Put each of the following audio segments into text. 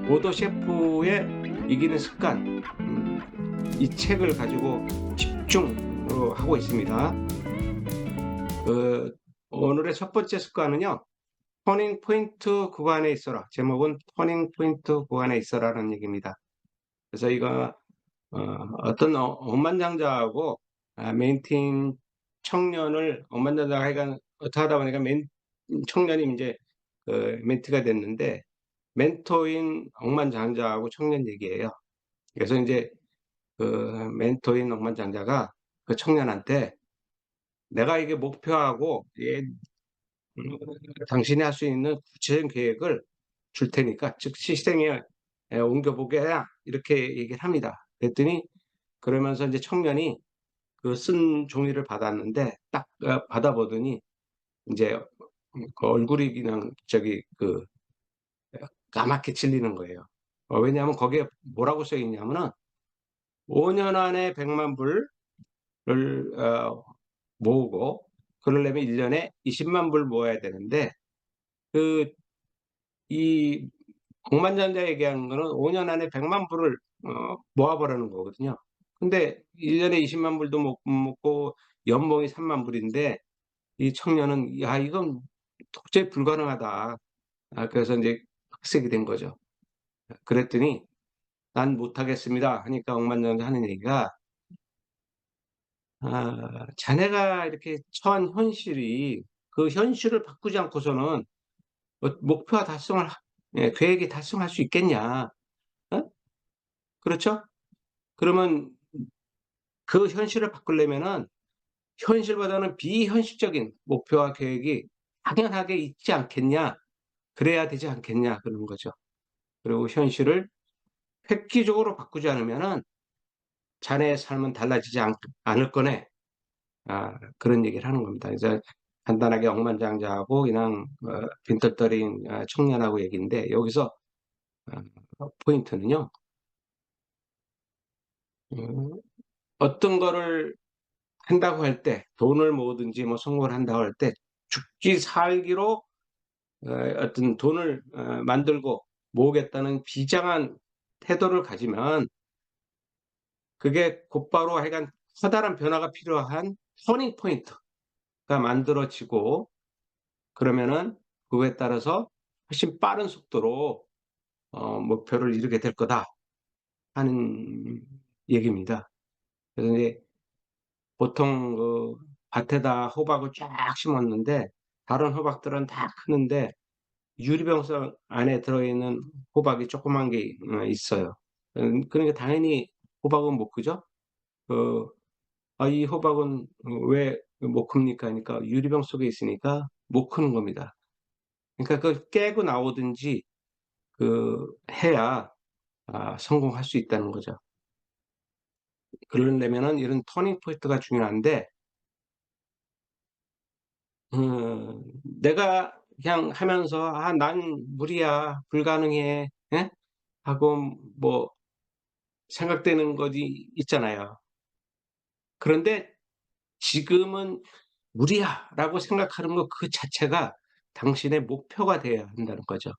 오더 셰프의 이기는 습관, 이 책을 가지고 집중으로 하고 있습니다. 그 오늘의 첫 번째 습관은요. 터닝 포인트 구간에 있어라. 제목은 터닝 포인트 구간에 있어라는 얘기입니다. 그래서 이거 어떤 억만장자하고 메인팀 청년을 억만장자가 하여간 어떻게 하다 보니까 청년이 이제 그 멘티가 됐는데, 멘토인 억만장자하고 청년 얘기예요. 그래서 이제 그 멘토인 억만장자가 그 청년한테 "내가 이게 목표하고 당신이 할 수 있는 구체적인 계획을 줄 테니까 즉 시스템에 옮겨보게라." 이렇게 얘기를 합니다. 그랬더니 그러면서 이제 청년이 그 쓴 종이를 받았는데 딱 받아보더니 인제 그 얼굴이 그냥 까맣게 질리는 거예요. 왜냐하면 거기에 뭐라고 써 있냐면은 5년 안에 1 0 0 불을 모으고, 그러려면 1 년에 20만 불 모아야 되는데, 그 이 억만장자 얘기하는 거는 5년 안에 1 0 0 불을 모아 보라는 거거든요. 근데 1 년에 20만 불도 못 먹고 연봉이 3만 불인데, 이 청년은 '야 이건 도저히 불가능하다.' 그래서 인제 흑색이 된 거죠. 그랬더니 "난 못하겠습니다." 하니까 억만장자 하는 얘기가 자네가 이렇게 처한 현실이 그 현실을 바꾸지 않고서는 목표와 달성을 계획이 달성할 수 있겠냐. 어? 그렇죠? 그러면 그 현실을 바꾸려면은 현실보다는 비현실적인 목표와 계획이 당연하게 있지 않겠냐. 그래야 되지 않겠냐 그러는 거죠. 그리고 현실을 획기적으로 바꾸지 않으면은 자네의 삶은 달라지지 않을 거네. 그런 얘기를 하는 겁니다. 이제 간단하게 억만장자하고 그냥 빈털터리인 청년하고 얘기인데, 여기서 포인트는요. 음 어떤 거를 한다고 할 때, 돈을 모으든지 뭐 성공을 한다고 할 때 죽기 살기로 어떤 돈을 만들고 모으겠다는 비장한 태도를 가지면 그게 곧바로 하여간 커다란 변화가 필요한 터닝 포인트가 만들어지고, 그러면은 그거에 따라서 훨씬 빠른 속도로 목표를 이루게 될 거다 하는 얘기입니다. 그래서 이제 보통 그 밭에다 호박을 쫙 심었는데 다른 호박들은 다 크는데 유리병석 안에 들어있는 호박이 조그만 게 있어요. 그러니까 당연히 호박은 못 크죠. 그 이 호박은 왜 못 큽니까?" 하니까 "유리병 속에 있으니까 못 크는 겁니다." 그러니까 그걸 깨고 나오든지 해야 성공할 수 있다는 거죠. 그러려면은 이런 터닝 포인트가 중요한데, 내가 그냥 하면서 '아 난 무리야. 불가능해.' 예? 하고 뭐 생각되는 것이 있잖아요. 그런데 지금은 '무리야.'라고 생각하는 것 그 자체가 당신의 목표가 돼야 한다는 거죠.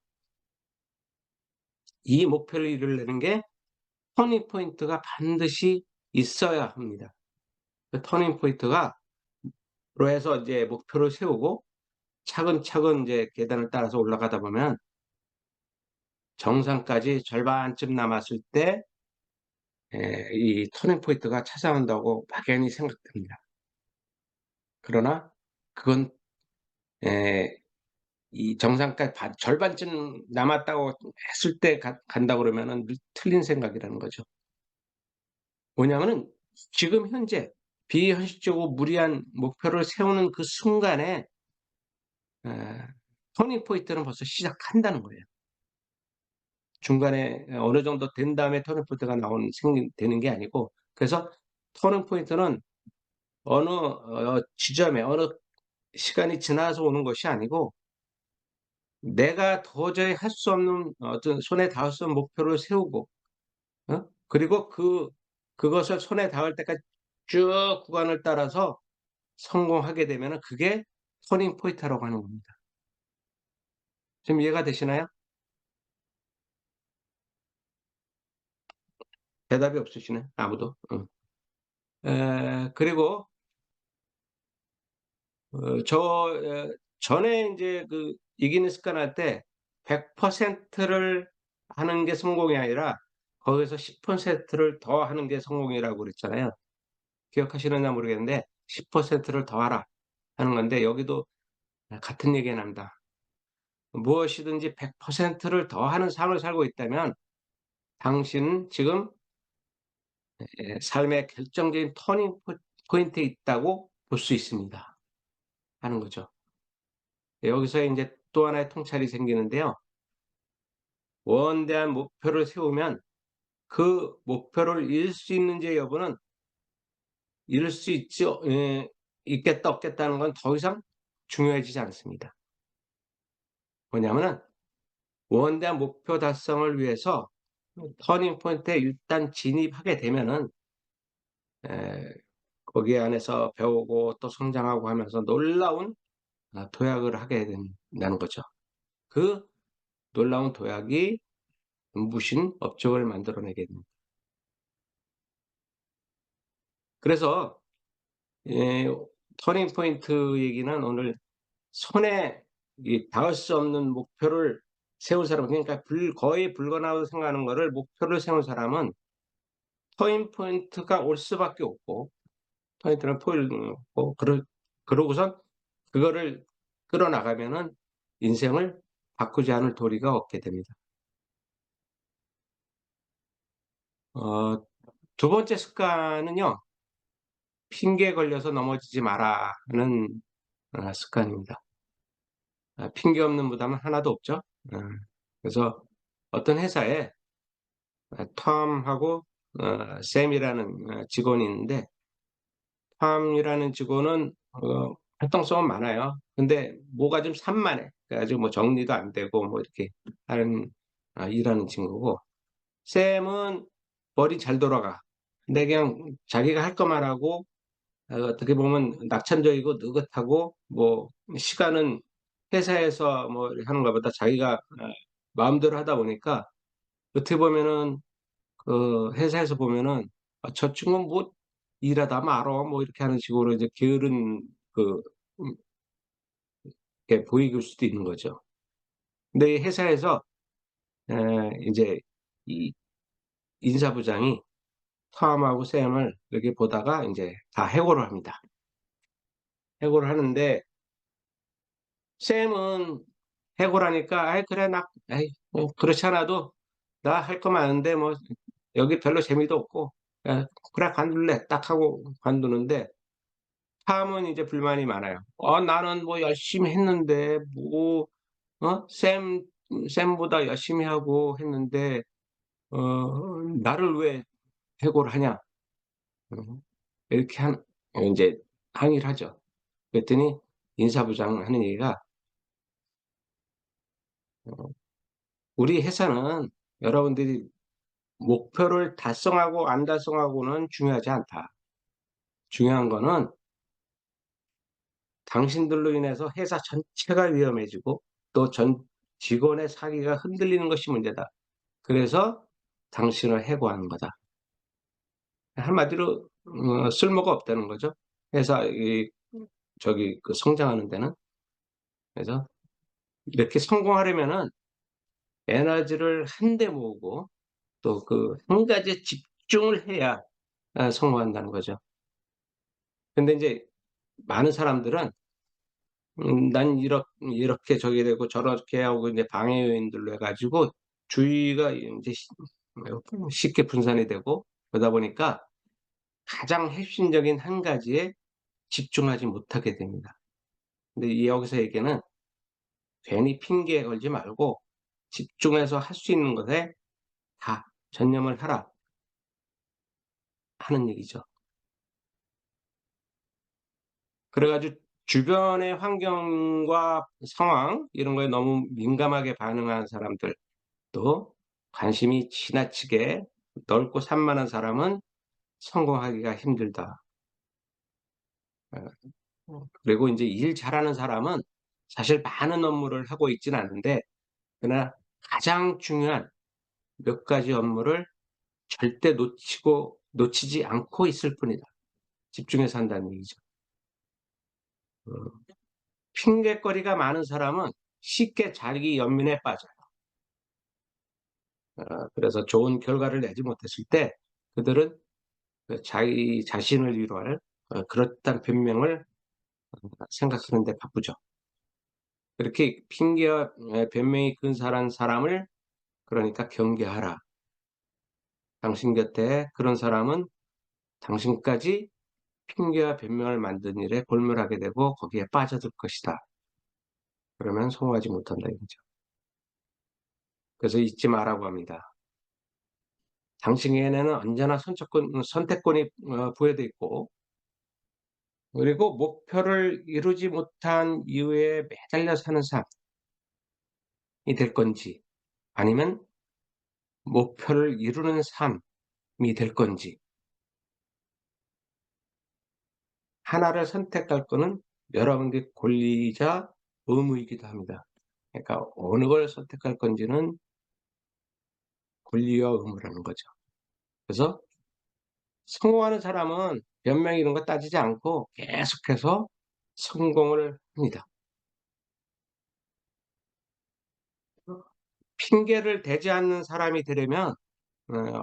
이 목표를 이루려는 게 터닝 포인트가 반드시 있어야 합니다. 그 터닝 포인트가 로 해서 이제 목표를 세우고 차근차근 이제 계단을 따라서 올라가다 보면 정상까지 절반쯤 남았을 때 이 터닝 포인트가 찾아온다고 막연히 생각됩니다. 그러나 그건 에 이 정상까지 절반쯤 남았다고 했을 때 간다 그러면은 틀린 생각이라는 거죠. 뭐냐면은 지금 현재 비현실적이고 무리한 목표를 세우는 그 순간에 에 터닝 포인트는 벌써 시작한다는 거예요. 중간에 어느 정도 된 다음에 터닝 포인트가 생기되는 게 아니고, 그래서 터닝 포인트는 어느 지점에 어느 시간이 지나서 오는 것이 아니고, 내가 도저히 할 수 없는 어떤 손에 닿을 수 없는 목표를 세우고 그리고 그것을 손에 닿을 때까지 쭉 구간을 따라서 성공하게 되면은 그게 터닝 포인트라고 하는 겁니다. 지금 이해가 되시나요? 대답이 없으시네 아무도. 그리고 전에 인제 그 이기는 습관할 때 100%를 하는 게 성공이 아니라 거기서 10%를 더 하는 게 성공이라고 그랬잖아요. 기억하시느냐 모르겠는데 10%를 더하라 하는 건데 여기도 같은 얘기가 납니다. 무엇이든지 100%를 더하는 삶을 살고 있다면 당신은 지금 삶의 결정적인 터닝 포인트에 있다고 볼 수 있습니다 하는 거죠. 여기서 인제 또 하나의 통찰이 생기는데요. 원대한 목표를 세우면 그 목표를 이룰 수 있는지 여부는 이룰 수 있죠 있겠다 없겠다는 건 더 이상 중요해지지 않습니다. 뭐냐면은 원대한 목표 달성을 위해서 터닝 포인트에 일단 진입하게 되면은 에 거기 안에서 배우고 또 성장하고 하면서 놀라운 도약을 하게 된다는 거죠. 그 놀라운 도약이 눈부신 업적을 만들어내게 됩니다. 그래서 예 터닝 포인트 얘기는 오늘 손에 이 닿을 수 없는 목표를 세운 사람 그러니까 거의 불가능하다고 생각하는 거를 목표를 세운 사람은 터닝 포인트가 올 수밖에 없고 포인트는 없고 그러고선 그거를 끌어나가면은 인생을 바꾸지 않을 도리가 없게 됩니다. 어 두 번째 습관은요. 핑계 걸려서 넘어지지 마라는 습관입니다. 핑계 없는 부담은 하나도 없죠. 어 그래서 어떤 회사에 톰하고 샘이라는 직원이 있는데 톰이라는 직원은 활동성은 많아요. 근데 뭐가 좀 산만해. 그래 가지고 뭐 정리도 안 되고 뭐 이렇게 하는 일하는 친구고 샘은 머리 잘 돌아가. 근데 그냥 자기가 할 것만 하고 어떻게 보면 낙천적이고 느긋하고 뭐 시간은 회사에서 뭐 하는 것보다 자기가 마음대로 하다 보니까 어떻게 보면은 그 회사에서 보면은 '아 저 친구는 뭐 일하다 말어.' 뭐 이렇게 하는 식으로 이제 게으른 그 음 게 보이길 수도 있는 거죠. 근데 이 회사에서 인제 이 인사부장이 톰하고 샘을 이렇게 보다가 인제 다 해고를 합니다. 해고를 하는데 샘은 해고를 하니까 "아이 그래 나 에이 뭐 그렇지 않아도 나 할 거 많은데 뭐 여기 별로 재미도 없고 그래 관둘래." 딱 하고 관두는데 탐은 이제 불만이 많아요. 나는 뭐 열심히 했는데 뭐 샘보다 열심히 하고 했는데 나를 왜 해고를 하냐." 어 이렇게 인제 항의를 하죠. 그랬더니 인사부장 하는 얘기가 어 "우리 회사는 여러분들이 목표를 달성하고 안 달성하고는 중요하지 않다. 중요한 거는 당신들로 인해서 회사 전체가 위험해지고 또 전 직원의 사기가 흔들리는 것이 문제다. 그래서 당신을 해고하는 거다." 한마디로 쓸모가 없다는 거죠. 회사 저기 그 성장하는 데는. 그래서 이렇게 성공하려면은 에너지를 한데 모으고 또 그 한 가지에 집중을 해야 성공한다는 거죠. 근데 인제 많은 사람들은 난 이렇게 저기 되고 저렇게 하고 이제 방해 요인들로 해 가지고 주의가 인제 쉽게 분산이 되고 그러다 보니까 가장 핵심적인 한 가지에 집중하지 못하게 됩니다. 근데 이 여기서 얘기는 괜히 핑계 걸지 말고 집중해서 할 수 있는 것에 다 전념을 하라 하는 얘기죠. 그래 가지고 주변의 환경과 상황 이런 거에 너무 민감하게 반응하는 사람들 또 관심이 지나치게 넓고 산만한 사람은 성공하기가 힘들다. 그리고 인제 일 잘하는 사람은 사실 많은 업무를 하고 있지는 않은데 그러나 가장 중요한 몇 가지 업무를 절대 놓치지 않고 있을 뿐이다. 집중해서 한다는 얘기죠. 어 핑곗거리가 많은 사람은 쉽게 자기 연민에 빠져요. 그래서 좋은 결과를 내지 못했을 때 그들은 그 자기 자신을 위로할 그렇다는 변명을 생각하는 데 바쁘죠. 그렇게 핑계와 변명이 근사한 사람을 그러니까 경계하라. 당신 곁에 그런 사람은 당신까지 핑계와 변명을 만든 일에 골몰하게 되고 거기에 빠져들 것이다. 그러면 성공하지 못한다 이거죠. 그래서 잊지 마라고 합니다. 당신에게는 언제나 선택권이 부여돼 있고, 그리고 목표를 이루지 못한 이유에 매달려 사는 삶이 될 건지, 아니면 목표를 이루는 삶이 될 건지, 하나를 선택할 거는 여러분의 권리이자 의무이기도 합니다. 그러니까 어느 걸 선택할 건지는 권리와 의무라는 거죠. 그래서 성공하는 사람은 변명 이런 거 따지지 않고 계속해서 성공을 합니다. 핑계를 대지 않는 사람이 되려면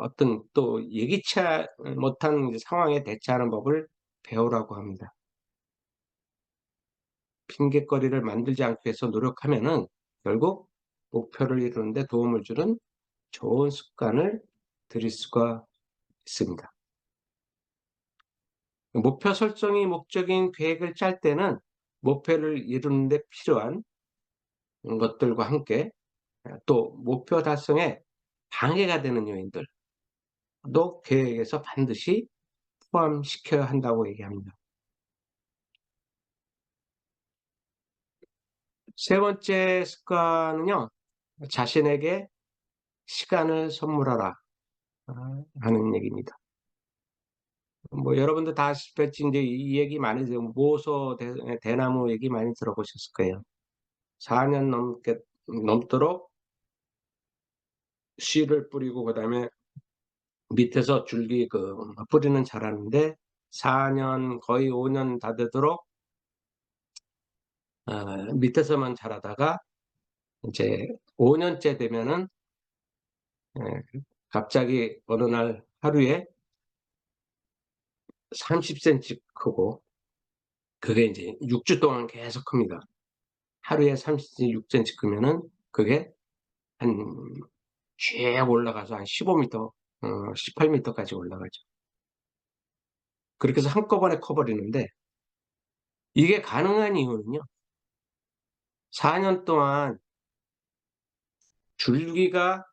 어떤 또 예기치 못한 상황에 대처하는 법을 배우라고 합니다. 핑곗거리를 만들지 않기 위해서 노력하면은 결국 목표를 이루는 데 도움을 주는 좋은 습관을 들일 수가 있습니다. 목표 설정이 목적인 계획을 짤 때는 목표를 이루는 데 필요한 것들과 함께 또 목표 달성에 방해가 되는 요인들도 계획에서 반드시 포함시켜야 한다고 얘기합니다. 세 번째 습관은요. 자신에게 시간을 선물하라 하는 얘기입니다. 뭐 여러분도 다 아시겠지 인제 이 얘기 많이 모소 대나무 얘기 많이 들어보셨을 거예요. 4년 넘도록 씨를 뿌리고 그다음에 밑에서 줄기 뿌리는 자라는데 4년 거의 5년 다 되도록 밑에서만 자라다가 인제 5 년째 되면은 예 갑자기 어느 날 하루에 30 센치 크고 그게 인제 6주 동안 계속 큽니다. 하루에 36 센치 크면은 그게 한 쭉 올라가서 한 15 미터 18 미터까지 올라가죠. 그렇게 해서 한꺼번에 커 버리는데 이게 가능한 이유는요. 4년 동안 줄기가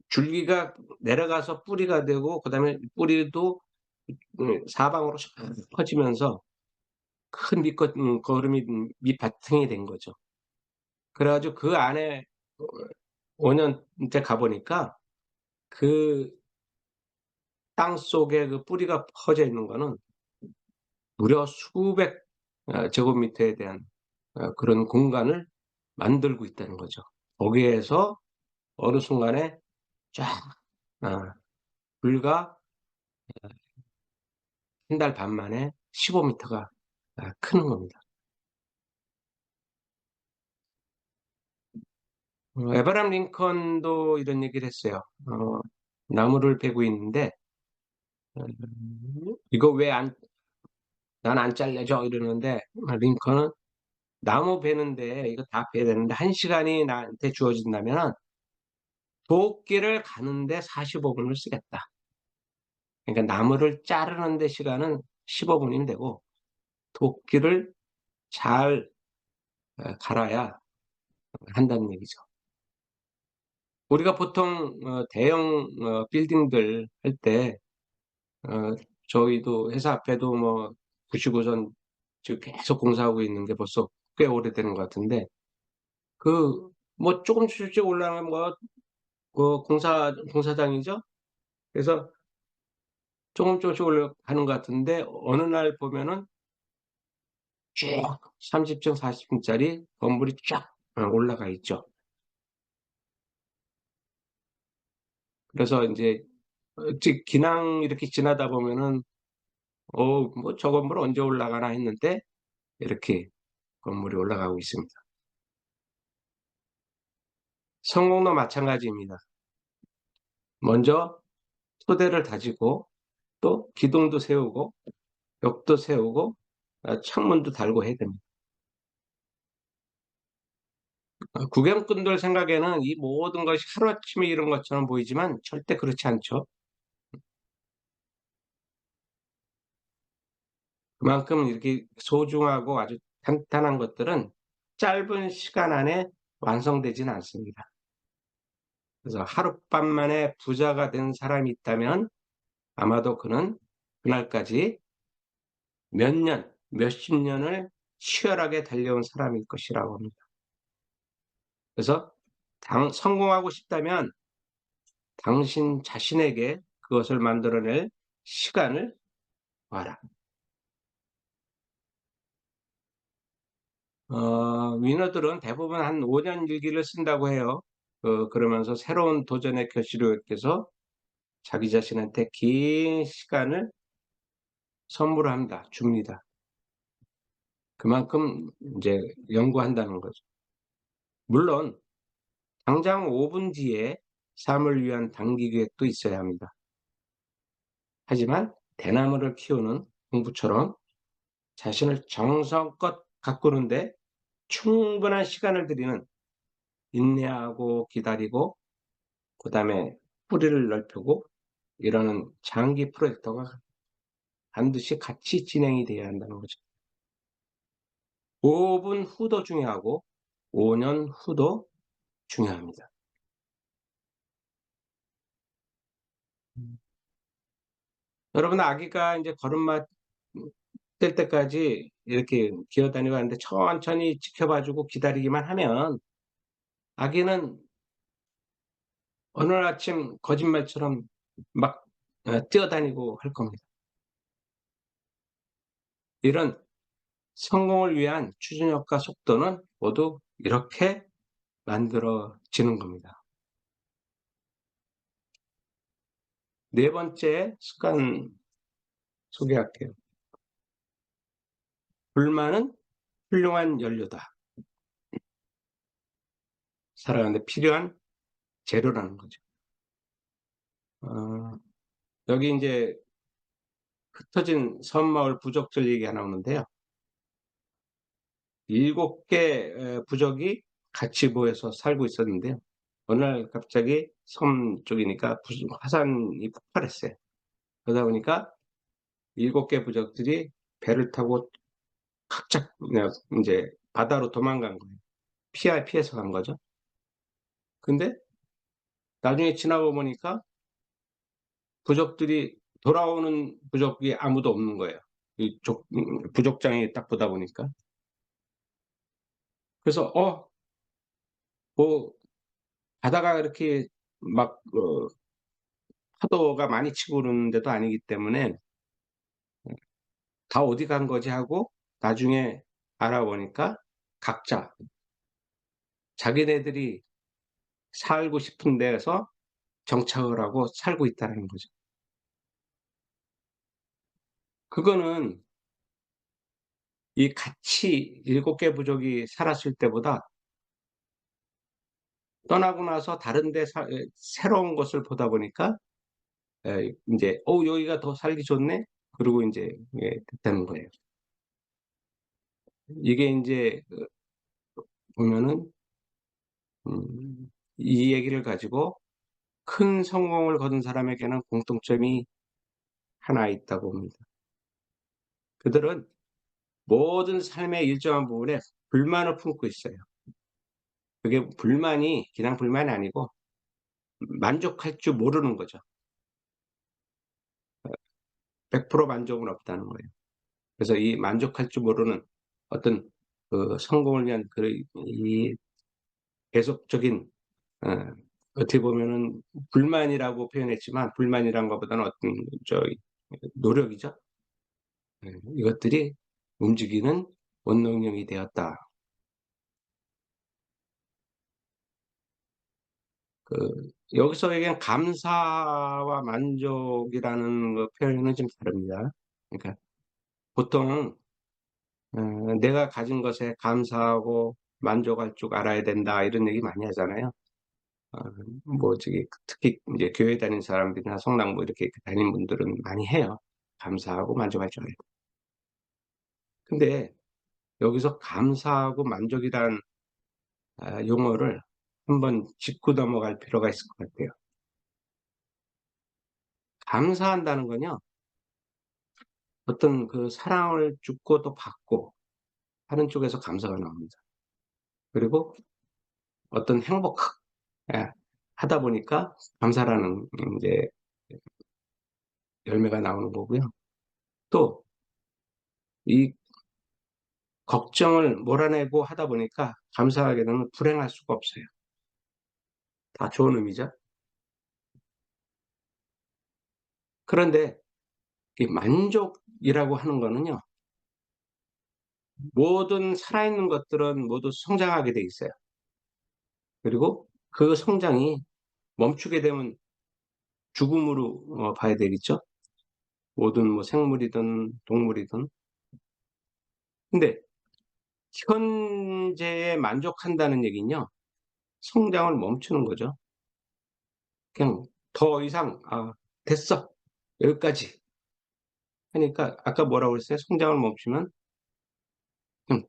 줄기가 내려가서 뿌리가 되고 그다음에 뿌리도 사방으로 쫙 퍼지면서 큰 거름이 밑바탕이 된 거죠. 그래 가지고 그 안에 어 5 년째 가 보니까 그 땅속에 그 뿌리가 퍼져 있는 거는 무려 수백 제곱미터에 대한 그런 공간을 만들고 있다는 거죠. 거기에서 어느 순간에 쫙 아 불과 한 달 반 만에 15 미터가 크는 겁니다. 에브라함 링컨도 이런 얘기를 했어요. 나무를 베고 있는데 "이거 왜 난 안 잘라져?" 이러는데 링컨은 "나무 베는데 이거 다 베야 되는데 1 시간이 나한테 주어진다면은 도끼를 가는데 45 분을 쓰겠다." 그러니까 나무를 자르는 데 시간은 15 분이면 되고 도끼를 잘 갈아야 한다는 얘기죠. 우리가 보통 대형 빌딩들 할 때 어 저희도 회사 앞에도 뭐 95선 지금 계속 공사하고 있는 게 벌써 꽤 오래되는 것 같은데 뭐 쪼금씩 조금씩 올라가면 뭐 공사장이죠. 그래서 조금씩 올라가는 것 같은데 어느 날 보면은 쭉 30층 40 층짜리 건물이 쫙 올라가 있죠. 그래서 이제 기낭 이렇게 지나다 보면은 뭐 저 건물 언제 올라가나 했는데 이렇게 건물이 올라가고 있습니다. 성공도 마찬가지입니다. 먼저 토대를 다지고 또 기둥도 세우고 벽도 세우고 창문도 달고 해야 됩니다. 구경꾼들 생각에는 이 모든 것이 하루아침에 이룬 것처럼 보이지만 절대 그렇지 않죠. 그만큼 이렇게 소중하고 아주 탄탄한 것들은 짧은 시간 안에 완성되지는 않습니다. 그래서 하룻밤 만에 부자가 된 사람이 있다면 아마도 그는 그날까지 몇 년, 몇십 년을 치열하게 달려온 사람일 것이라고 합니다. 그래서 성공하고 싶다면 당신 자신에게 그것을 만들어낼 시간을 봐라. 위너들은 대부분 한 5년 일기를 쓴다고 해요. 그러면서 새로운 도전의 결실을 께서 자기 자신한테 긴 시간을 선물합니다. 줍니다. 그만큼 이제 연구한다는 거죠. 물론 당장 5분 뒤에 삶을 위한 단기 계획도 있어야 합니다. 하지만 대나무를 키우는 공부처럼 자신을 정성껏 가꾸는데 충분한 시간을 들이는 인내하고 기다리고 그다음에 뿌리를 넓히고 이러는 장기 프로젝트가 반드시 같이 진행이 돼야 한다는 거죠. 5분 후도 중요하고 5년 후도 중요합니다. 여러분 아기가 이제 걸음마 뗄 때까지 이렇게 기어다니고 하는데 천천히 지켜봐 주고 기다리기만 하면 아기는 어느 날 아침 거짓말처럼 막 뛰어다니고 할 겁니다. 이런 성공을 위한 추진력과 속도는 모두 이렇게 만들어지는 겁니다. 네 번째 습관 소개할게요. 불만은 훌륭한 연료다. 살아가는 데 필요한 재료라는 거죠. 어 여기 인제 흩어진 섬마을 부족들 얘기가 나오는데요. 7개 부족이 같이 모여서 살고 있었는데요. 어느 날 갑자기 섬 쪽이니까 무슨 화산이 폭발했어요. 그러다 보니까 7개 부족들이 배를 타고 각자 그냥 인제 바다로 도망간 거예요. 피해서 간 거죠. 근데 나중에 지나고 보니까 부족들이 돌아오는 부족이 아무도 없는 거예요. 이족 부족장에 딱 보다 보니까. 그래서 뭐 바다가 이렇게 막 파도가 많이 치고 그러는 데도 아니기 때문에 '다 어디 간 거지?' 하고 나중에 알아보니까 각자 자기네들이 살고 싶은 데에서 정착을 하고 살고 있다는 거죠. 그거는 이 같이 7개 부족이 살았을 때보다 떠나고 나서 다른 데 새로운 곳을 보다 보니까 인제 '어 여기가 더 살기 좋네.' 그러고 인제 예 됐다는 거예요. 이게 인제 보면은 이 얘기를 가지고 큰 성공을 거둔 사람에게는 공통점이 하나 있다고 봅니다. 그들은 모든 삶의 일정한 부분에 불만을 품고 있어요. 그게 불만이 그냥 불만이 아니고 만족할 줄 모르는 거죠. 100% 만족은 없다는 거예요. 그래서 이 만족할 줄 모르는 어떤 성공을 위한 이 계속적인 어 어떻게 보면은 불만이라고 표현했지만 불만이란 것보다는 어떤 노력이죠. 이것들이 움직이는 원동력이 되었다. 그 여기서 얘기한 감사와 만족이라는 그 표현은 좀 다릅니다. 그러니까 보통 내가 가진 것에 감사하고 만족할 줄 알아야 된다 이런 얘기 많이 하잖아요. 어, 뭐 저기 특히 이제 교회 다니는 사람들이나 성당뭐 이렇게 다니는 분들은 많이 해요. 감사하고 만족할 줄 알아야 돼. 근데 여기서 감사하고 만족이란 용어를 한번 짚고 넘어갈 필요가 있을 것 같아요. 감사한다는 건요, 어떤 그 사랑을 주고 또 받고 하는 쪽에서 감사가 나옵니다. 그리고 어떤 행복, 예, 하다 보니까 감사라는 이제 열매가 나오는 거고요. 또 이 걱정을 몰아내고 하다 보니까 감사하게 되면 불행할 수가 없어요. 다 좋은 의미죠. 그런데 이 만족이라고 하는 거는요, 모든 살아있는 것들은 모두 성장하게 돼 있어요. 그리고 그 성장이 멈추게 되면 죽음으로 봐야 되겠죠. 모든 뭐 생물이든 동물이든. 근데 현재에 만족한다는 얘기는요, 성장을 멈추는 거죠. 그냥 더 이상 됐어. 여기까지 하니까 아까 뭐라고 그랬어요? 성장을 멈추면 음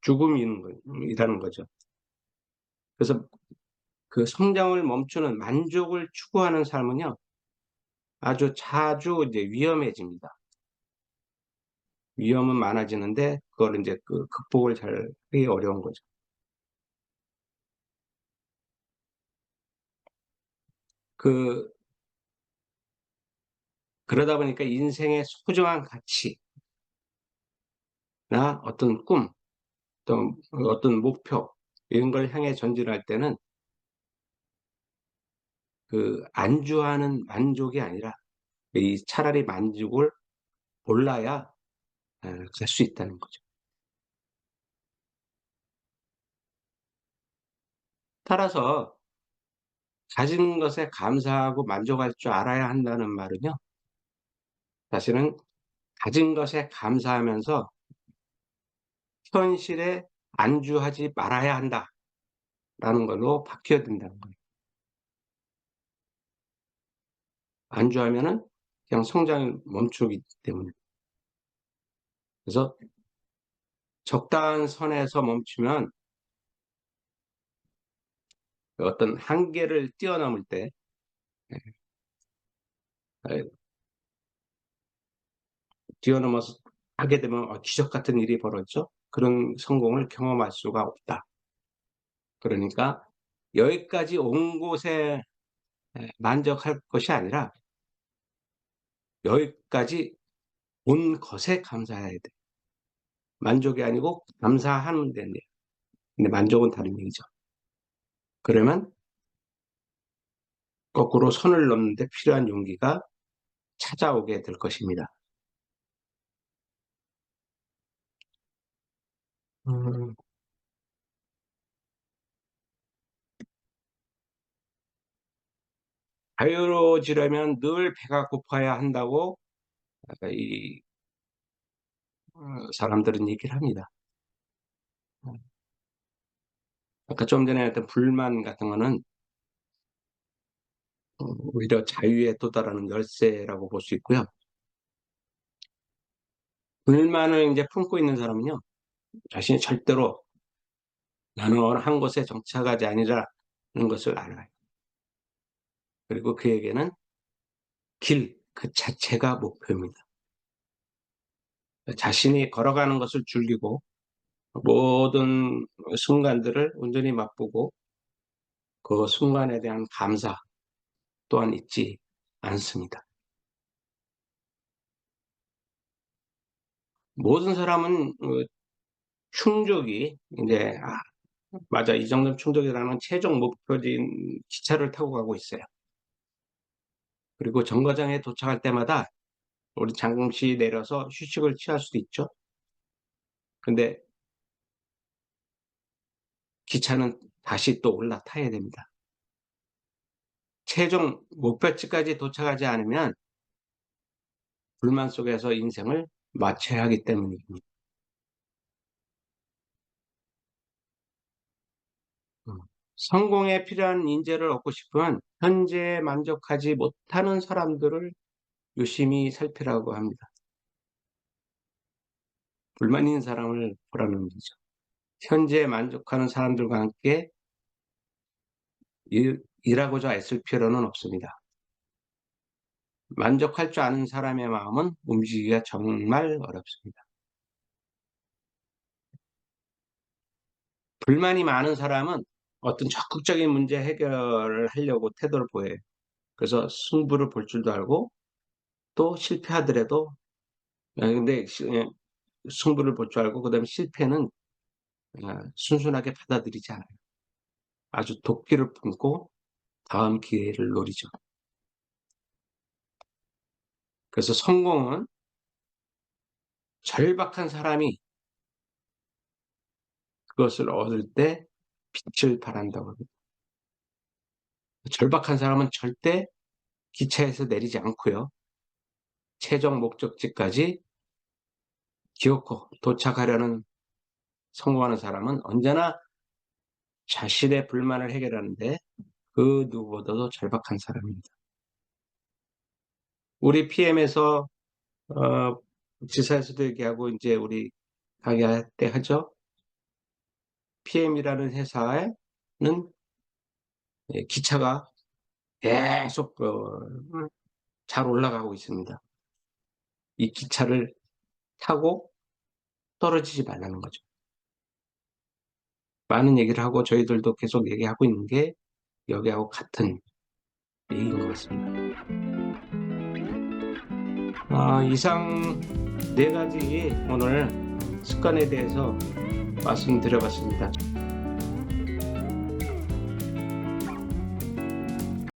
죽음인 거 이라는 거죠. 그래서 그 성장을 멈추는 만족을 추구하는 삶은요, 아주 자주 이제 위험해집니다. 위험은 많아지는데 그걸 인제 그 극복을 잘 하기 어려운 거죠. 그 그러다 보니까 인생의 소중한 가치나 어떤 꿈, 또 어떤 목표 이런 걸 향해 전진할 때는 그 안주하는 만족이 아니라 이 차라리 만족을 골라야 갈 수 있다는 거죠. 따라서 가진 것에 감사하고 만족할 줄 알아야 한다는 말은요, 사실은 가진 것에 감사하면서 현실에 안주하지 말아야 한다라는 걸로 바뀌어야 된다는 거예요. 안주하면은 그냥 성장이 멈추기 때문에. 그래서 적당한 선에서 멈추면 어떤 한계를 뛰어넘을 때 에, 뛰어넘어서 하게 되면 기적 같은 일이 벌어져 그런 성공을 경험할 수가 없다. 그러니까 여기까지 온 곳에 만족할 것이 아니라 여기까지 온 것에 감사해야 돼. 만족이 아니고 감사하면 된대. 근데 만족은 다른 얘기죠. 그러면 거꾸로 선을 넘는데 필요한 용기가 찾아오게 될 것입니다. 음, 자유로워지려면 늘 배가 고파야 한다고 이 사람들은 얘기를 합니다. 아까 좀 전에 했던 불만 같은 거는 오히려 자유에 도달하는 열쇠라고 볼 수 있고요. 불만을 이제 품고 있는 사람은요, 자신이 절대로 나는 어느 한 곳에 정착하지 아니라는 것을 알아요. 그리고 그에게는 길 그 자체가 목표입니다. 자신이 걸어가는 것을 즐기고 모든 순간들을 온전히 맛보고 그 순간에 대한 감사 또한 잊지 않습니다. 모든 사람은 충족이 이제 맞아 이 정도면 충족이라는 최종 목표지인 기차를 타고 가고 있어요. 그리고 정거장에 도착할 때마다 우리 잠시 내려서 휴식을 취할 수도 있죠. 근데 기차는 다시 또 올라타야 됩니다. 최종 목표지까지 도착하지 않으면 불만 속에서 인생을 마쳐야 하기 때문입니다. 성공에 필요한 인재를 얻고 싶으면 현재에 만족하지 못하는 사람들을 유심히 살피라고 합니다. 불만 있는 사람을 보라는 거죠. 현재에 만족하는 사람들과 함께 일하고자 애쓸 필요는 없습니다. 만족할 줄 아는 사람의 마음은 움직이기가 정말 어렵습니다. 불만이 많은 사람은 어떤 적극적인 문제 해결을 하려고 태도를 보여요. 그래서 승부를 볼 줄도 알고 또 실패하더라도 근데 승부를 볼 줄 알고 그다음에 실패는 순순하게 받아들이지 않아요. 아주 도끼를 품고 다음 기회를 노리죠. 그래서 성공은 절박한 사람이 그것을 얻을 때 빛을 발한다고 합니다. 절박한 사람은 절대 기차에서 내리지 않고요. 최종 목적지까지 기어코 도착하려는 성공하는 사람은 언제나 자신의 불만을 해결하는데 그 누구보다도 절박한 사람입니다. 우리 PM에서 지사에서도 얘기하고 이제 우리 강의할 때 하죠. PM이라는 회사에는 기차가 계속 잘 올라가고 있습니다. 이 기차를 타고 떨어지지 말라는 거죠. 많은 얘기를 하고 저희들도 계속 얘기하고 있는 게 여기하고 같은 얘기인 것 같습니다. 이상 4가지 오늘 습관에 대해서 말씀드려 봤습니다.